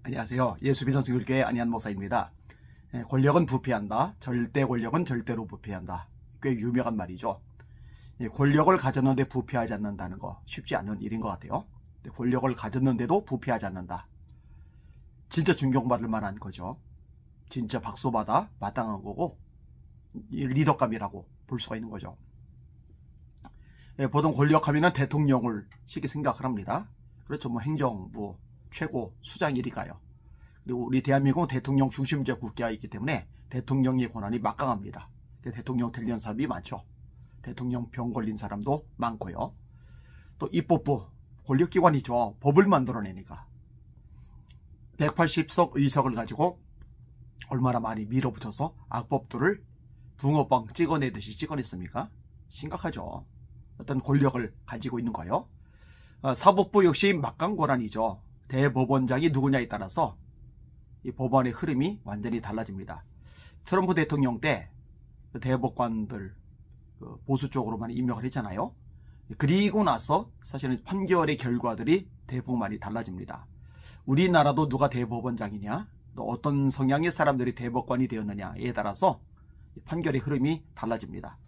안녕하세요. 예수비전수교회 안희한 목사입니다. 권력은 부패한다. 절대 권력은 절대로 부패한다. 꽤 유명한 말이죠. 권력을 가졌는데 부패하지 않는다는 거 쉽지 않은 일인 것 같아요. 권력을 가졌는데도 부패하지 않는다. 진짜 존경받을 만한 거죠. 진짜 박수받아 마땅한 거고 리더감이라고 볼 수가 있는 거죠. 보통 권력하면 대통령을 쉽게 생각을 합니다. 그렇죠. 행정부 최고 수장이니까요. 그리고 우리 대한민국은 대통령 중심제 국가이기 때문에 대통령의 권한이 막강합니다. 대통령 되려는 사람이 많죠. 대통령 병 걸린 사람도 많고요. 또 입법부 권력기관이죠. 법을 만들어내니까 180석 의석을 가지고 얼마나 많이 밀어붙여서 악법들을 붕어빵 찍어내듯이 찍어냈습니까? 심각하죠. 어떤 권력을 가지고 있는 거예요. 사법부 역시 막강 권한이죠. 대법원장이 누구냐에 따라서 이 법안의 흐름이 완전히 달라집니다. 트럼프 대통령 때 대법관들 보수 쪽으로 많이 임명을 했잖아요. 그리고 나서 사실은 판결의 결과들이 대폭 많이 달라집니다. 우리나라도 누가 대법원장이냐, 또 어떤 성향의 사람들이 대법관이 되었느냐에 따라서 판결의 흐름이 달라집니다.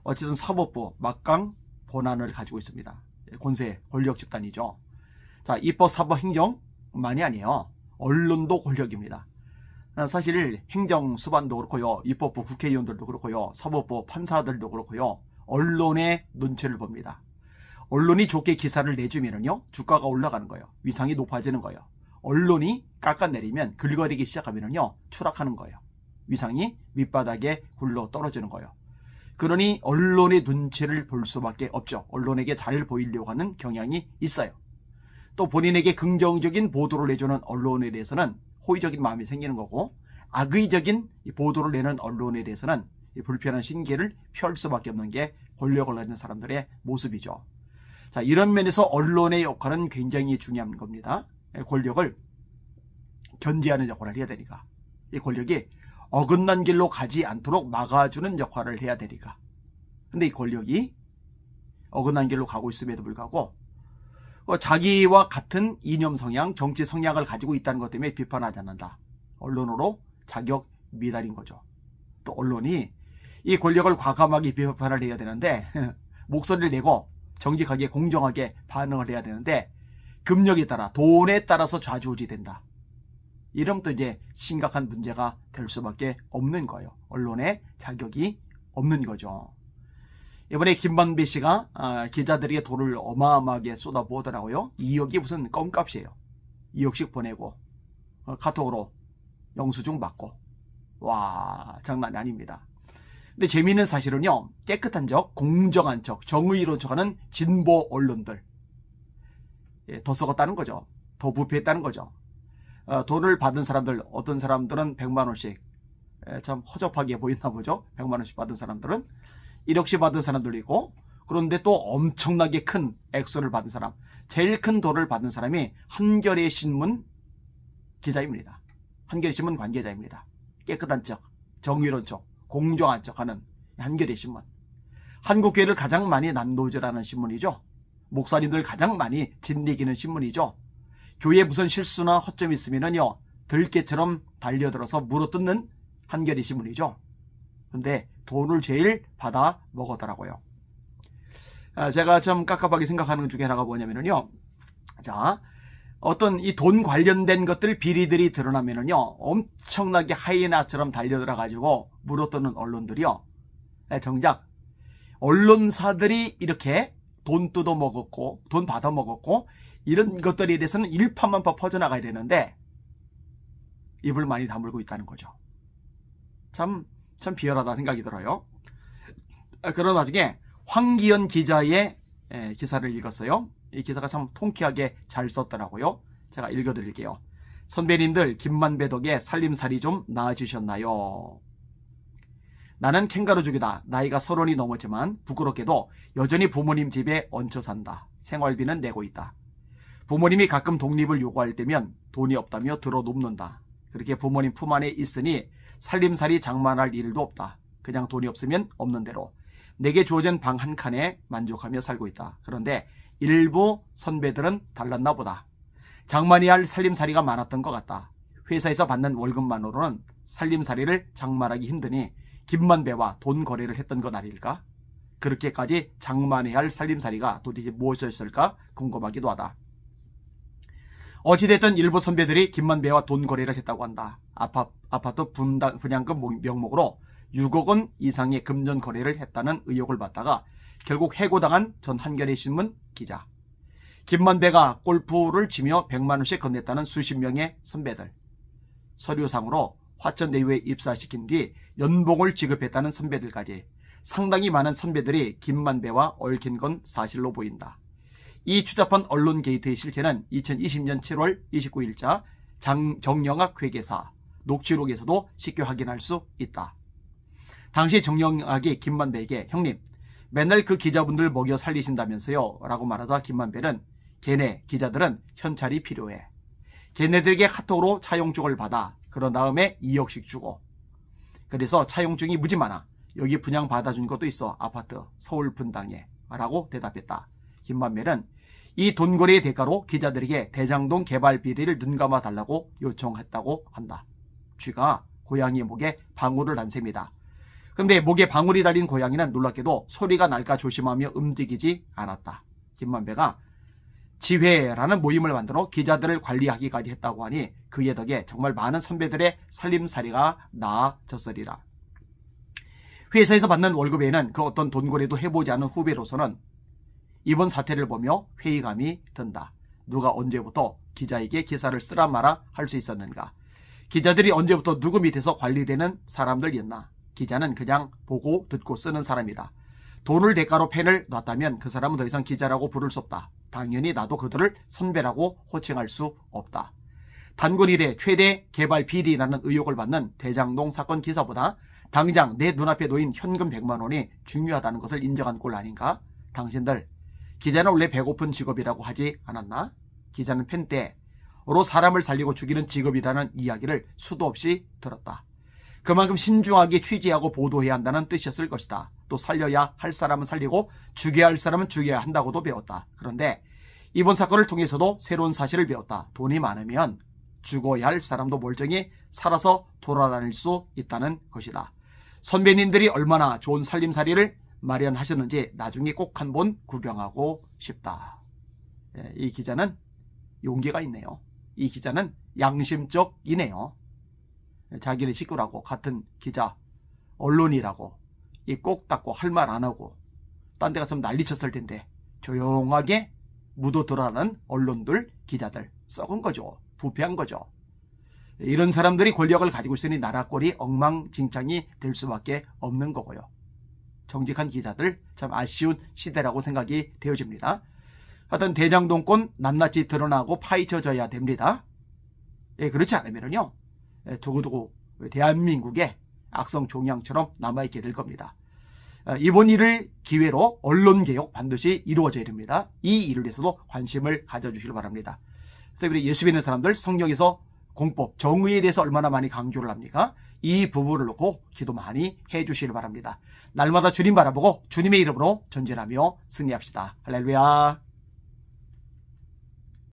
어쨌든 사법부 막강 권한을 가지고 있습니다. 권세, 권력 집단이죠. 자, 입법, 사법, 행정만이 아니에요. 언론도 권력입니다. 사실 행정 수반도 그렇고요. 입법부 국회의원들도 그렇고요. 사법부 판사들도 그렇고요. 언론의 눈치를 봅니다. 언론이 좋게 기사를 내주면요, 주가가 올라가는 거예요. 위상이 높아지는 거예요. 언론이 깎아내리면 긁어내리기 시작하면요, 추락하는 거예요. 위상이 밑바닥에 굴러 떨어지는 거예요. 그러니 언론의 눈치를 볼 수밖에 없죠. 언론에게 잘 보이려고 하는 경향이 있어요. 또 본인에게 긍정적인 보도를 내주는 언론에 대해서는 호의적인 마음이 생기는 거고, 악의적인 보도를 내는 언론에 대해서는 불편한 신기를 펼 수밖에 없는 게 권력을 가진 사람들의 모습이죠. 자, 이런 면에서 언론의 역할은 굉장히 중요한 겁니다. 권력을 견제하는 역할을 해야 되니까. 이 권력이 어긋난 길로 가지 않도록 막아주는 역할을 해야 되니까. 근데 이 권력이 어긋난 길로 가고 있음에도 불구하고 자기와 같은 이념 성향, 정치 성향을 가지고 있다는 것 때문에 비판하지 않는다. 언론으로 자격 미달인 거죠. 또 언론이 이 권력을 과감하게 비판을 해야 되는데 목소리를 내고 정직하게 공정하게 반응을 해야 되는데 금력에 따라, 돈에 따라서 좌지우지 된다. 이러면 또 이제 심각한 문제가 될 수밖에 없는 거예요. 언론의 자격이 없는 거죠. 이번에 김만배 씨가 기자들에게 돈을 어마어마하게 쏟아부었더라고요. 2억이 무슨 껌값이에요. 2억씩 보내고 카톡으로 영수증 받고, 와, 장난이 아닙니다. 근데 재미있는 사실은요, 깨끗한 척, 공정한 척, 정의로운 척하는 진보 언론들 더 썩었다는 거죠. 더 부패했다는 거죠. 돈을 받은 사람들, 어떤 사람들은 100만 원씩, 참 허접하게 보이나 보죠. 100만 원씩 받은 사람들은 1억씩 받은 사람들도 있고, 그런데 또 엄청나게 큰 액수를 받은 사람, 제일 큰 돈을 받은 사람이 한겨레 신문 기자입니다. 한겨레 신문 관계자입니다. 깨끗한 척, 정의로운 척, 공정한 척 하는 한겨레 신문. 한국교회를 가장 많이 난도질하는 신문이죠. 목사님들 가장 많이 진리기는 신문이죠. 교회에 무슨 실수나 허점이 있으면요, 들깨처럼 달려들어서 물어뜯는 한겨레 신문이죠. 근데 돈을 제일 받아 먹었더라고요. 제가 좀 깝깝하게 생각하는 것 중에 하나가 뭐냐면요, 자, 어떤 이 돈 관련된 것들 비리들이 드러나면요, 엄청나게 하이에나처럼 달려들어가지고 물어뜯는 언론들이요, 정작 언론사들이 이렇게 돈 뜯어 먹었고 돈 받아 먹었고 이런 것들에 대해서는 일파만파 퍼져나가야 되는데 입을 많이 다물고 있다는 거죠. 참 비열하다 생각이 들어요. 그런 와중에 황기현 기자의 기사를 읽었어요. 이 기사가 참 통쾌하게 잘 썼더라고요. 제가 읽어드릴게요. 선배님들, 김만배 덕에 살림살이 좀 나아지셨나요? 나는 캥거루족이다. 나이가 30이 넘었지만 부끄럽게도 여전히 부모님 집에 얹혀 산다. 생활비는 내고 있다. 부모님이 가끔 독립을 요구할 때면 돈이 없다며 들어눕는다. 그렇게 부모님 품 안에 있으니 살림살이 장만할 일도 없다. 그냥 돈이 없으면 없는 대로 내게 주어진 방 한 칸에 만족하며 살고 있다. 그런데 일부 선배들은 달랐나 보다. 장만해야 할 살림살이가 많았던 것 같다. 회사에서 받는 월급만으로는 살림살이를 장만하기 힘드니 김만배와 돈 거래를 했던 것 아닐까? 그렇게까지 장만해야 할 살림살이가 도대체 무엇이었을까 궁금하기도 하다. 어찌됐든 일부 선배들이 김만배와 돈 거래를 했다고 한다. 아파트 분양금 명목으로 6억 원 이상의 금전 거래를 했다는 의혹을 받다가 결국 해고당한 전 한겨레신문 기자. 김만배가 골프를 치며 100만 원씩 건넸다는 수십 명의 선배들. 서류상으로 화천대유에 입사시킨 뒤 연봉을 지급했다는 선배들까지 상당히 많은 선배들이 김만배와 얽힌 건 사실로 보인다. 이 추잡한 언론 게이트의 실체는 2020년 7월 29일자 정영학 회계사 녹취록에서도 쉽게 확인할 수 있다. 당시 정영학이 김만배에게 형님 맨날 그 기자분들 먹여 살리신다면서요 라고 말하자 김만배는 걔네 기자들은 현찰이 필요해. 걔네들에게 카톡으로 차용증을 받아 그런 다음에 2억씩 주고 그래서 차용증이 무지 많아. 여기 분양 받아준 것도 있어. 아파트 서울 분당에 라고 대답했다. 김만배는 이 돈거래의 대가로 기자들에게 대장동 개발 비리를 눈감아 달라고 요청했다고 한다. 쥐가 고양이 목에 방울을 단 셈이다. 근데 목에 방울이 달린 고양이는 놀랍게도 소리가 날까 조심하며 움직이지 않았다. 김만배가 지회라는 모임을 만들어 기자들을 관리하기까지 했다고 하니 그의 덕에 정말 많은 선배들의 살림살이가 나아졌으리라. 회사에서 받는 월급에는 그 어떤 돈거래도 해보지 않은 후배로서는 이번 사태를 보며 회의감이 든다. 누가 언제부터 기자에게 기사를 쓰라 마라 할 수 있었는가? 기자들이 언제부터 누구 밑에서 관리되는 사람들이었나? 기자는 그냥 보고 듣고 쓰는 사람이다. 돈을 대가로 펜을 놨다면 그 사람은 더 이상 기자라고 부를 수 없다. 당연히 나도 그들을 선배라고 호칭할 수 없다. 단군 이래 최대 개발 비리라는 의혹을 받는 대장동 사건 기사보다 당장 내 눈앞에 놓인 현금 100만 원이 중요하다는 것을 인정한 꼴 아닌가? 당신들 기자는 원래 배고픈 직업이라고 하지 않았나? 기자는 펜대로 사람을 살리고 죽이는 직업이라는 이야기를 수도 없이 들었다. 그만큼 신중하게 취재하고 보도해야 한다는 뜻이었을 것이다. 또 살려야 할 사람은 살리고 죽여야 할 사람은 죽여야 한다고도 배웠다. 그런데 이번 사건을 통해서도 새로운 사실을 배웠다. 돈이 많으면 죽어야 할 사람도 멀쩡히 살아서 돌아다닐 수 있다는 것이다. 선배님들이 얼마나 좋은 살림살이를 마련하셨는지 나중에 꼭 한번 구경하고 싶다. 이 기자는 용기가 있네요. 이 기자는 양심적이네요. 자기네 식구라고 같은 기자, 언론이라고 입 꼭 닫고 할 말 안 하고 딴 데 갔으면 난리 쳤을 텐데 조용하게 묻어들어가는 언론들, 기자들 썩은 거죠. 부패한 거죠. 이런 사람들이 권력을 가지고 있으니 나라 꼴이 엉망진창이 될 수밖에 없는 거고요. 정직한 기자들 참 아쉬운 시대라고 생각이 되어집니다. 하여튼 대장동권 낱낱이 드러나고 파헤쳐져야 됩니다. 그렇지 않으면요 두고두고 대한민국의 악성 종양처럼 남아있게 될 겁니다. 이번 일을 기회로 언론개혁 반드시 이루어져야 됩니다. 이 일을 위해서도 관심을 가져주시길 바랍니다. 특히 예수 믿는 사람들 성경에서 공법, 정의에 대해서 얼마나 많이 강조를 합니까? 이 부분을 놓고 기도 많이 해주시길 바랍니다. 날마다 주님 바라보고 주님의 이름으로 전진하며 승리합시다. 할렐루야.